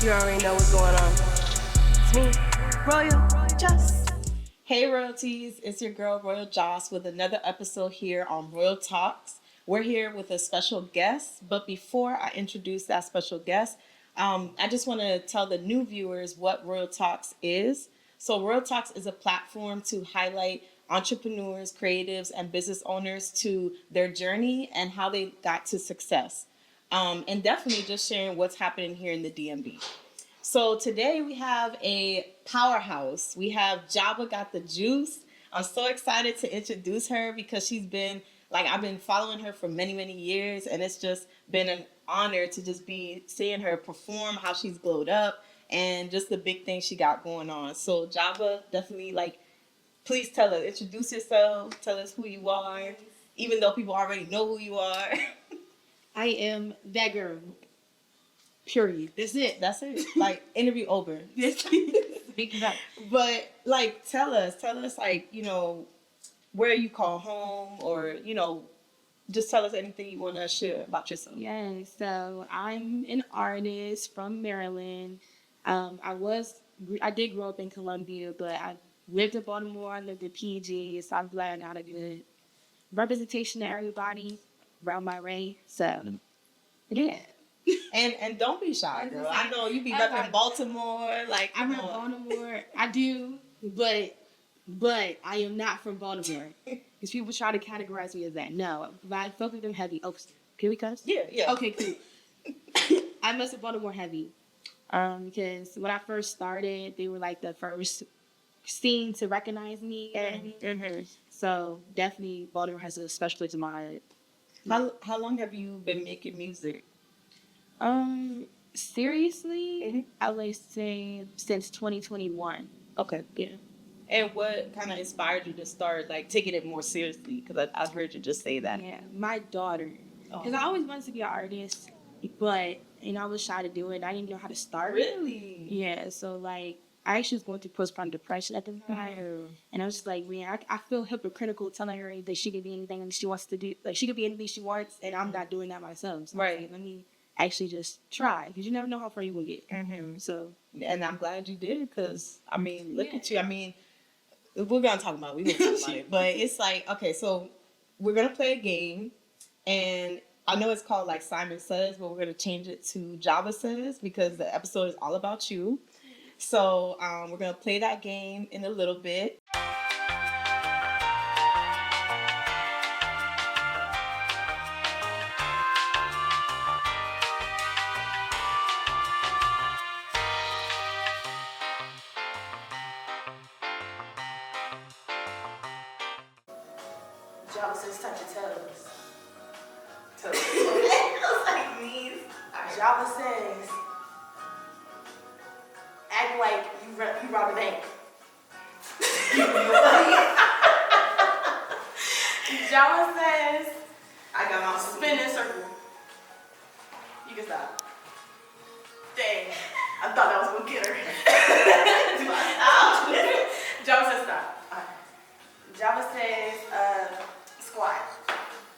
You already know what's going on. It's me, Royal Just. Hey Royalties, it's your girl Royal Joss with another episode here on Royal Talks. We're here with a special guest, but before I introduce that special guest, I just want to tell the new viewers what Royal Talks is. So Royal Talks is a platform to highlight entrepreneurs, creatives, and business owners to their journey and how they got to success. And definitely just sharing what's happening here in the DMV. So today we have a powerhouse. We have Jabba got the juice. I'm so excited to introduce her because I've been following her for many, many years, and it's just been an honor to just be seeing her perform, how she's glowed up, and just the big things she got going on. So Jabba, definitely please tell us, introduce yourself, tell us who you are, even though people already know who you are. I am that girl. Period. That's it. That's it. Interview over. Exactly. But tell us, where you call home, or just tell us anything you want to share about yourself. Yeah, so I'm an artist from Maryland. I did grow up in Columbia, but I lived in Baltimore, I lived in PG, so I'm glad I got a good representation of everybody around my way. So, yeah. And don't be shy, girl. I know you be repping Baltimore. I rep Baltimore. I do, but I am not from Baltimore. Because people try to categorize me as that. No, but I fuck with them heavy. Oh, can we cuss? Yeah. Okay, cool. I mess with Baltimore heavy. Because when I first started, they were like the first scene to recognize me. Mm-hmm. So definitely Baltimore has a special place in my heart. How long have you been making music? Seriously, I would say since 2021. Okay. Yeah. And what kind of inspired you to start taking it more seriously? Because I've heard you just say that. Yeah, my daughter. Because I always wanted to be an artist, but I was shy to do it. I didn't know how to start. Really? Yeah. So I actually was going through postpartum depression at the time, and I was just like, man, I feel hypocritical telling her that she could be anything she wants to do. She could be anything she wants, and I'm not doing that myself. So right. Let me actually just try, because you never know how far you will get. Mm-hmm. So, and I'm glad you did, because look at you. We're gonna talk about it, but it's okay. So we're gonna play a game, and I know it's called Simon Says, but we're gonna change it to Jabba Says because the episode is all about you. So we're gonna play that game in a little bit. Jabba says touch your toes. Toes. Okay. Knees. Jabba says act like you robbed a bank. Jabba says I got my spin in a circle. You can stop. Dang, I thought that was gonna get her. Do I stop? Jabba says stop. Alright. Jabba says squat.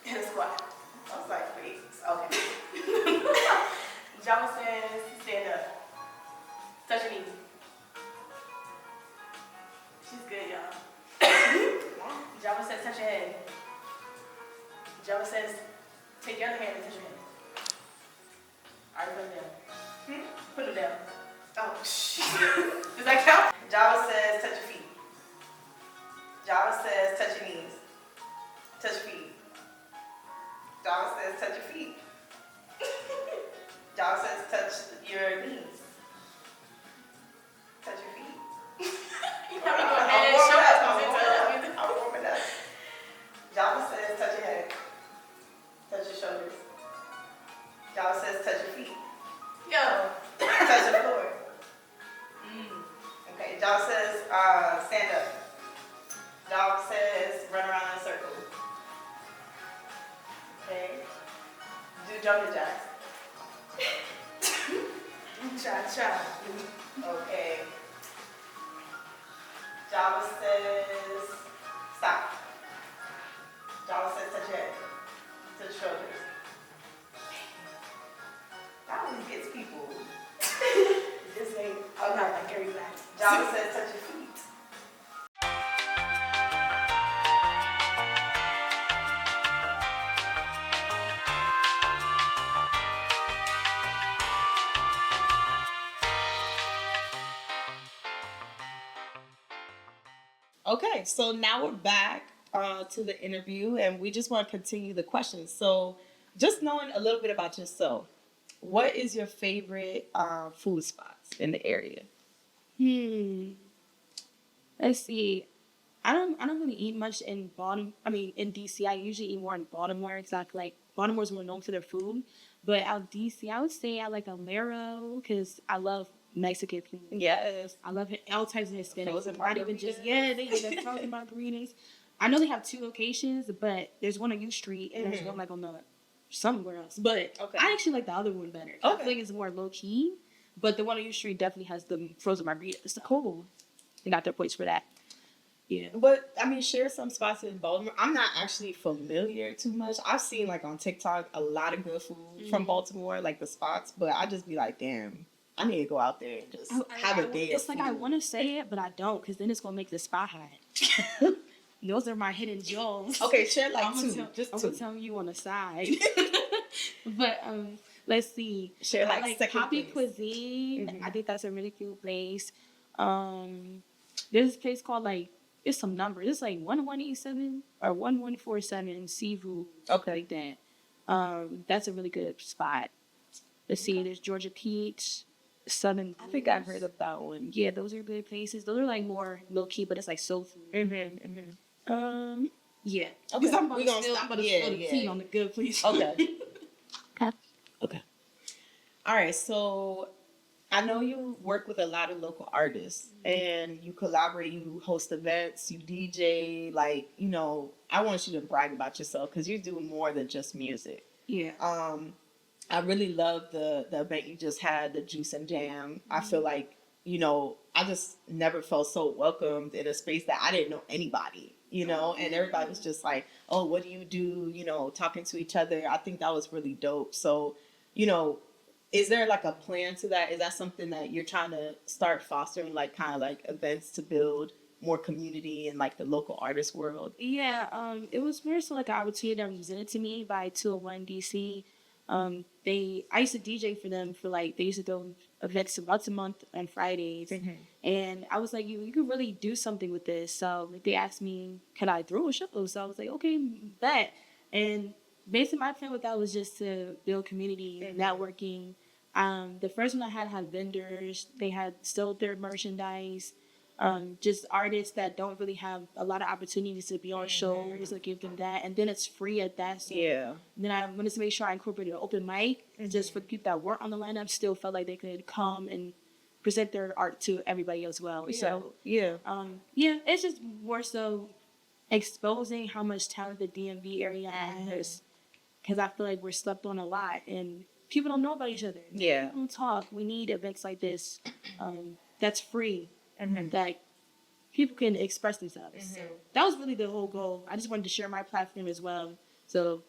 Hit a squat. I was like, wait, okay. Jabba says stand up. Touch your knees. She's good, y'all. Jabba says touch your head. Jabba says take your other hand and touch your head. Alright, put it down. Put it down. Oh, shit. Does that count? Jabba says touch your feet. Jabba says touch your knees. Touch your feet. Jabba says touch your feet. Jabba says touch your knees. Touch your feet. You have to go ahead and show us. I'm warming up. Jabba says touch your head. Touch your shoulders. Jabba says touch your feet. Yo. Touch the floor. Okay, Jabba says stand up. Jabba says run around in a circle. Okay. Do jumping jacks. Cha-cha. Okay. Jabba says stop. Jabba says touch your head. Touch your shoulders. That always gets people. Jabba says touch your feet. Okay, so now we're back to the interview, and we just want to continue the questions. So, just knowing a little bit about yourself, what is your favorite food spots in the area? Let's see. I don't really eat much in Baltimore. I mean, in DC, I usually eat more in Baltimore. Exactly, like Baltimore's more known for their food. But out DC, I would say I like Alero because I love Mexican food. Yes. I love all types of Hispanic Frozen food. Not even just margaritas. they do the frozen margaritas. I know they have 2 locations, but there's one on U Street and there's one like on the somewhere else. But Okay. I actually like the other one better. I feel like it's more low key. But the one on U Street definitely has the frozen margaritas. Cool. They got their points for that. Yeah. But I mean, share some spots in Baltimore. I'm not actually familiar too much. I've seen like on TikTok a lot of good food from Baltimore, like the spots. But I just be like, damn, I need to go out there and just have a day. It's like I want to say it, but I don't, because then it's gonna make the spot hot. Those are my hidden jewels. Okay, share like I'm two, just I'm two. gonna tell you on the side. But let's see. Share I like second Poppy place. Cuisine. I think that's a really cute place. There's a place called like it's some number. It's like 1187 or 1147 seafood. Okay. Like that. That's a really good spot. Let's see. There's Georgia Peach, Southern. I think I've heard of that one. Yeah, those are good places. Those are like more low key, but it's like soul food. Yeah. Okay. I'm about We to gonna spill, stop. I'm about to Yeah, spill the yeah. tea on the good places. Okay. Okay. Okay. All right. So I know you work with a lot of local artists and you collaborate, you host events, you DJ. Like, you know, I want you to brag about yourself because you're doing more than just music. Yeah. I really love the event you just had, the Juicin Jam. I feel like, you know, I just never felt so welcomed in a space that I didn't know anybody, you know, and everybody was just like, oh, what do you do? You know, talking to each other. I think that was really dope. So, you know, is there like a plan to that? Is that something that you're trying to start fostering, like kind of like events to build more community in like the local artist world? Yeah, it was more so like an opportunity that was presented to me by 201 DC. I used to DJ for them for like, they used to do events once a month on Fridays. And I was like, you could really do something with this. So like, they asked me, could I throw a show? So I was like, okay, bet. And basically my plan with that was just to build community, networking. The first one I had vendors. They had sold their merchandise. Just artists that don't really have a lot of opportunities to be on shows, to give them that, and then it's free at that. So Yeah. then I wanted to make sure I incorporated an open mic, just for people that weren't on the lineup still felt like they could come and present their art to everybody as well. Yeah. So Yeah. yeah, it's just more so exposing how much talent the DMV area has, because I feel like we're slept on a lot and people don't know about each other. Yeah. We don't talk. We need events like this that's free and that people can express themselves. So that was really the whole goal. I just wanted to share my platform as well. So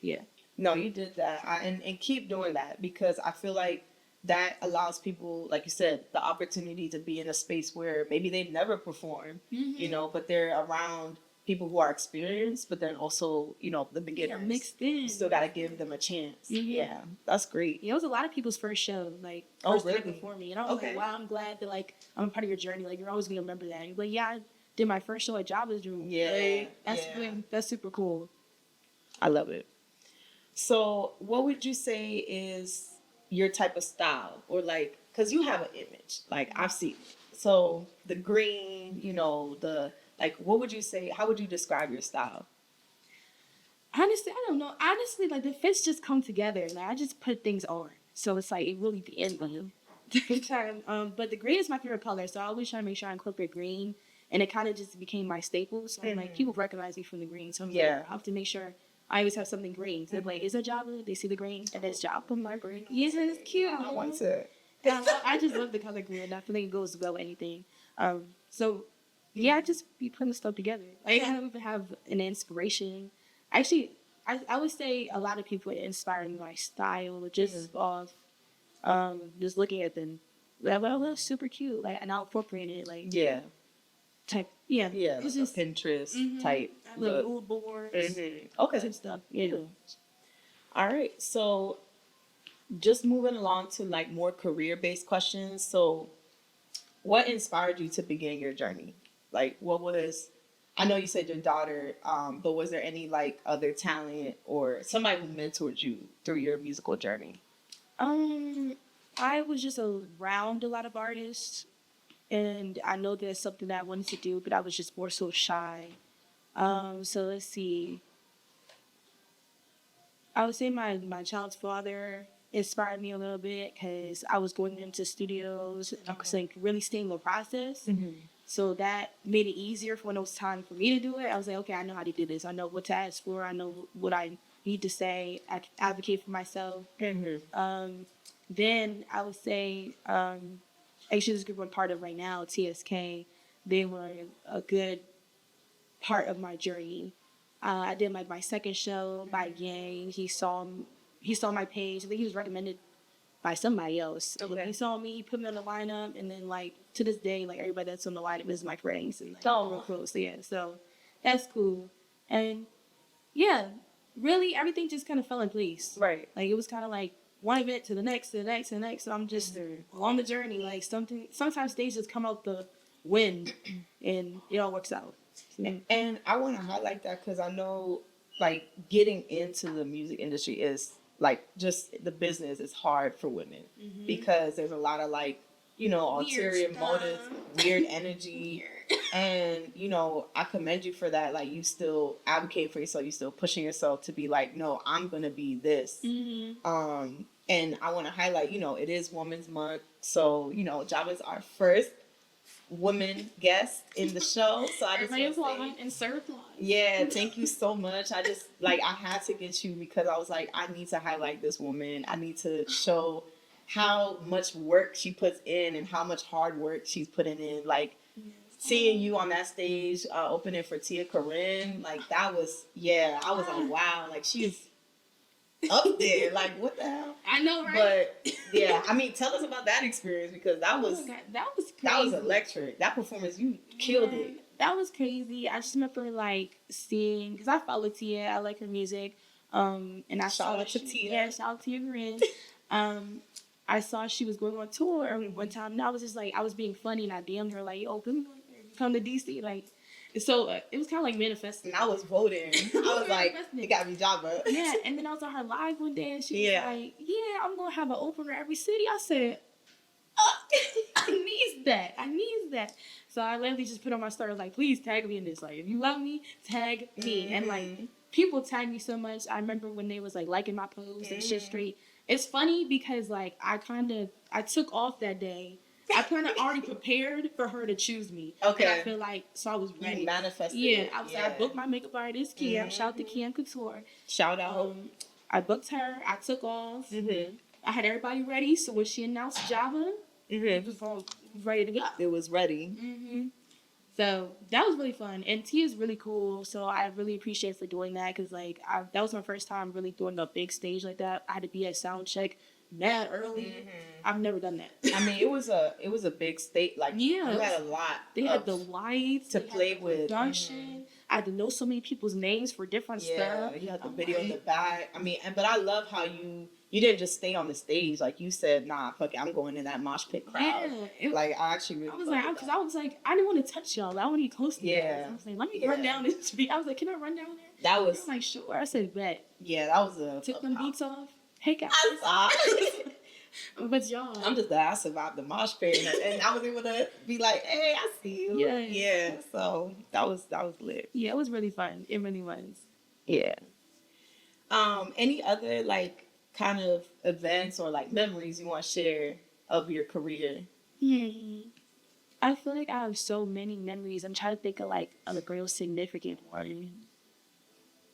yeah. No, you did that. And keep doing that because I feel like that allows people, like you said, the opportunity to be in a space where maybe they've never performed, you know, but they're around people who are experienced, but then also, you know, the beginners. Mixed in. You still got to give them a chance. Yeah, that's great. Yeah, it was a lot of people's first show, like Oh, first time really? before me. And I was Okay. like, wow, I'm glad that like I'm a part of your journey. Like you're always gonna remember that. And you're like, yeah, I did my first show at Jabba's room. Yeah, Like, yeah. that's super cool. I love it. So, what would you say is your type of style, or like, because you have an image, like I've seen. So the green, you know, the like, what would you say? How would you describe your style? Honestly, I don't know. Honestly, like the fits just come together. Like I just put things on, so it's like it really be in the time. But the green is my favorite color, so I always try to make sure I incorporate green, and it kind of just became my staple. So like people recognize me from the green, so I'm like, I have to make sure I always have something green. So like, is it Jabba? They see the green, and it's Jabba. My green. Yes, it's cute. I want to. I just love the color green. I feel like it goes well with anything. So yeah, I just be putting stuff together. Like, I don't even have an inspiration. Actually, I would say a lot of people inspire me my style just off just looking at them. well, that's super cute. Like, and I'll incorporate it, like, Yeah. type, yeah. Yeah. It's Like just a Pinterest type. little look. mood boards Okay. and stuff. Yeah. All right. So just moving along to like more career based questions. So what inspired you to begin your journey? Like what was I know you said your daughter, but was there any like other talent or somebody who mentored you through your musical journey? I was just around a lot of artists, and I know there's something that I wanted to do, but I was just more so shy. So let's see. I would say my child's father inspired me a little bit because I was going into studios and I was like really staying in the process. So that made it easier for when it was time for me to do it. I was like, okay, I know how to do this. I know what to ask for. I know what I need to say. I can advocate for myself. Then I would say, actually, this group I'm part of right now, TSK, they were a good part of my journey. I did like my second show by Yang. He saw my page. I think he was recommended by somebody else. Okay. He saw me, he put me on the lineup, and then like to this day, like everybody that's on the lineup is my friends and like real close. Yeah, so that's cool. And yeah, really everything just kind of fell in place. Right. Like it was kind of like one event to the next, to the next, to the next. So I'm just on the journey. Like sometimes things just come out the wind, and it all works out. And I want to highlight that because I know like getting into the music industry is like just the business is hard for women because there's a lot of like, you know, ulterior motives, weird energy. And, you know, I commend you for that. Like you still advocate for yourself. You still pushing yourself to be like, no, I'm going to be this. And I want to highlight, you know, it is Women's Month. So, you know, Jabba's our first woman guest in the show. So I just want to say, yeah, thank you so much. I just like I had to get you because I was like, I need to highlight this woman. I need to show how much work she puts in and how much hard work she's putting in. Like seeing you on that stage opening for Tia Corinne, like that was I was like, wow, like she's up there. Like what the hell? I know, right? But yeah, I mean, tell us about that experience because that was crazy. That was electric. That performance, you killed it. That was crazy. I just remember like seeing because I follow Tia. I like her music. And I Shout out to Tia. Yeah, shout out to Tia Corinne. I saw she was going on tour one time, and I was just like, I was being funny, and I DM'd her like, "Yo, come to DC." Like, so it was kind of like manifesting. And I was voting. I was like, it got to be Jabba. Yeah, and then I was on her live one day, and she was like, "Yeah, I'm gonna have an opener every city." I said, I need that. I need that. So I literally just put on my story like, please tag me in this. Like, if you love me, tag me. And like, people tag me so much. I remember when they was like liking my posts and shit straight. It's funny because like I took off that day. I kind of already prepared for her to choose me. Okay. And I feel like so I was ready. You manifested. Yeah, I booked my makeup artist, Kim. Shout out to Kim Couture. Shout out. I booked her. I took off. I had everybody ready. So when she announced Jabba, it was all ready to go. It was ready. So that was really fun. And T is really cool. So I really appreciate for doing that because like that was my first time really doing a big stage like that. I had to be at sound check mad early. I've never done that. I mean, it was a big state. Like you had a lot. They had the lights to play with. Production. I had to know so many people's names for different stuff. Yeah, you had the video in the back. I mean, but I love how you didn't just stay on the stage. Like you said, nah, fuck it, I'm going in that mosh pit crowd. Yeah, like I actually really. I was like, I didn't want to touch y'all. I want to get close to you. Yeah. I was like, let me run down this beat. I was like, can I run down there? That was. I'm like, sure. I said, bet. Yeah, that was took them beats off. Hey guys. But y'all, I'm just glad I survived the mosh pit and I was able to be like, hey, I see you. Yeah. So that was lit. Yeah, it was really fun. It really was. Yeah. Any other like kind of events or like memories you want to share of your career? I feel like I have so many memories. I'm trying to think of like a real significant one.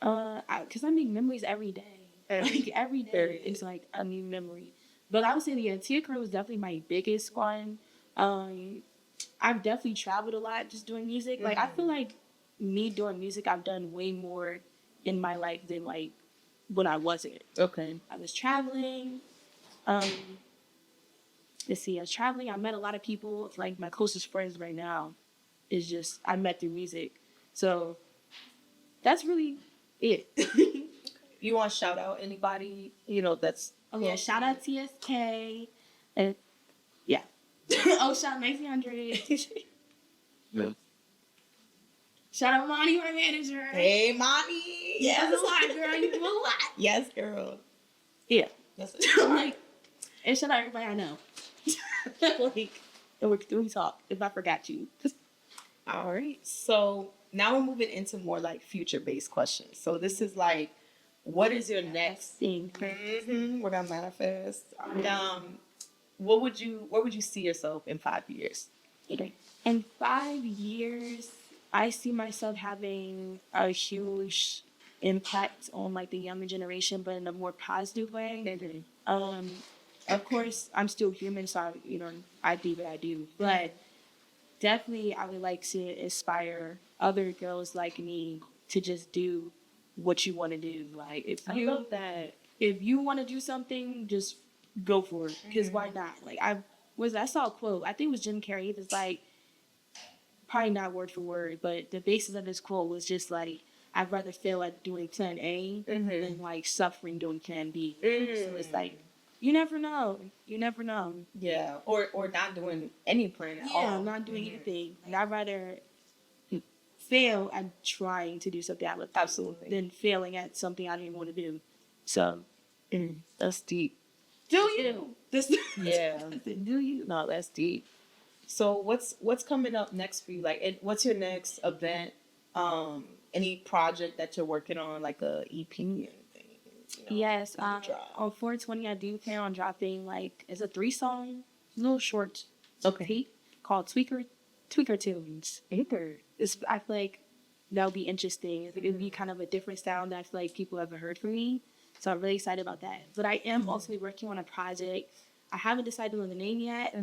Because I make memories every day. Like every day, it's like a new memory. But I would say the Tia Corinne was definitely my biggest one. I've definitely traveled a lot just doing music. Like I feel like me doing music, I've done way more in my life than like when I wasn't. Okay. I was traveling. let's see, I was traveling. I met a lot of people. Like my closest friends right now is just I met through music. So that's really it. You want to shout out anybody, you know, that's... Oh yeah, shout out TSK. And yeah. Oh, shout out 1900. Shout out Monty, my manager. Hey, Monty. Yes. You do a lot, girl. You do a lot. Yes, girl. Yeah. That's like, and shout out everybody I know. Like, and we talk if I forgot you. All right. So now we're moving into more like future-based questions. So this is like, what is your next thing? We're gonna manifest. Where would you see yourself in 5 years? In 5 years, I see myself having a huge impact on like the younger generation, but in a more positive way. Of course, I'm still human, so I do what I do. But definitely, I would like to inspire other girls like me to just do what you want to do. Like I love that. If you want to do something, just go for it. Because why not? Like I saw a quote. I think it was Jim Carrey. It was like, probably not word for word, but the basis of this quote was just like, I'd rather fail at doing plan A than like suffering doing plan B. So it's like, you never know. You never know. Yeah. Or not doing any plan at all. Yeah, not doing anything. Like, I'd rather fail at trying to do something I would Absolutely than failing at something I didn't want to do. So that's deep. Do you? Yeah. Do you? No, that's deep. So what's coming up next for you? Like, what's your next event? Any project that you're working on, like a EP or anything? Yes. On 420, I do plan on dropping it's a 3-song, little short tape called Tweaker Tunes. I feel like that'll be interesting. It'll be kind of a different sound that I feel like people haven't heard from me. So I'm really excited about that. But I am also working on a project. I haven't decided on the name yet,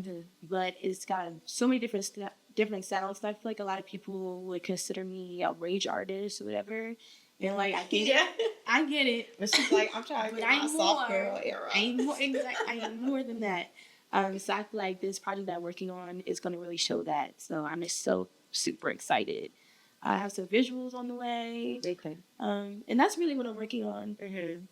but it's got so many different sounds. So I feel like a lot of people would consider me a rage artist or whatever. And I get it. I get it. But she's like, I'm trying to get my soft girl era. I am more than that. So I feel like this project that I'm working on is going to really show that. So I'm just so super excited. I have some visuals on the way. Okay. And that's really what I'm working on.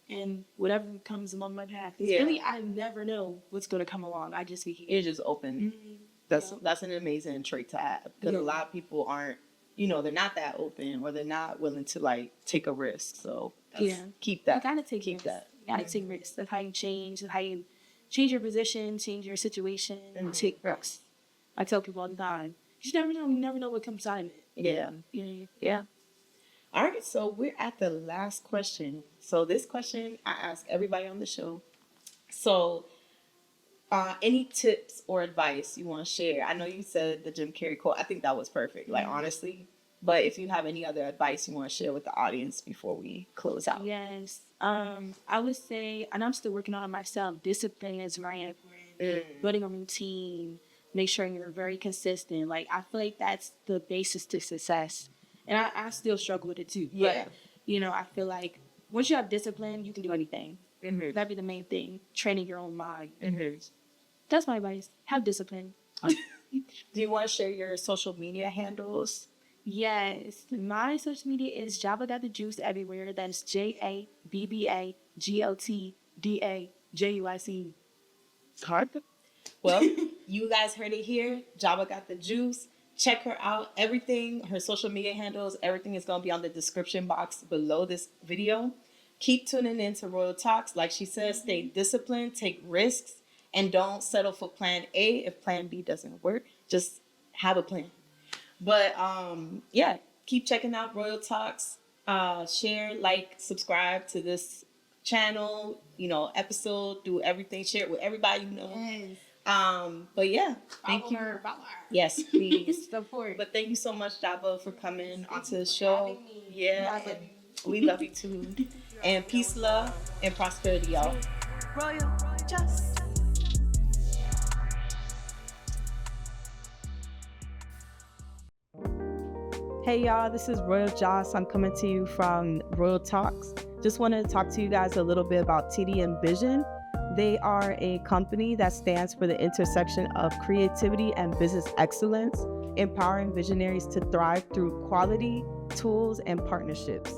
And whatever comes along my path. Really, I never know what's going to come along. I just be here. It's just open. That's an amazing trait to have. Because a lot of people aren't, they're not that open or they're not willing to take a risk. So keep that. You gotta take that. You gotta take risks. That's how you change. That's how you change your position, change your situation, and take risks. I tell people all the time, you never know. You never know what comes out of it. Yeah. All right, so we're at the last question. So this question I ask everybody on the show. So any tips or advice you want to share? I know you said the Jim Carrey quote. I think that was perfect, honestly. But if you have any other advice you want to share with the audience before we close out. Yes. I would say, and I'm still working on it myself, discipline is very important. Building a routine. Make sure you're very consistent. I feel like that's the basis to success. And I still struggle with it too. Yeah. But, I feel like once you have discipline, you can do anything. That'd be the main thing. Training your own mind. That's my advice. Have discipline. Do you want to share your social media handles? Yes. My social media is JABBAGOTDAJUICE everywhere. That's JABBAGOTDAJUICE. Hard. Well, you guys heard it here. Jabba got the juice. Check her out. Everything, her social media handles, everything is going to be on the description box below this video. Keep tuning in to Royal Talks. Like she says, stay disciplined, take risks, and don't settle for plan A if plan B doesn't work. Just have a plan. But, keep checking out Royal Talks. Share, subscribe to this channel, episode, do everything. Share it with everybody you know. Yes. But yeah, thank you. Follow her. Yes, please. Support. But thank you so much, Jabba, for coming onto the show. Yeah, we love you too. And peace, love, and prosperity, y'all. Royal Justice. Hey y'all, this is Royal Joss. I'm coming to you from Royal Talks. Just want to talk to you guys a little bit about TD and Vision. They are a company that stands for the intersection of creativity and business excellence, empowering visionaries to thrive through quality, tools, and partnerships.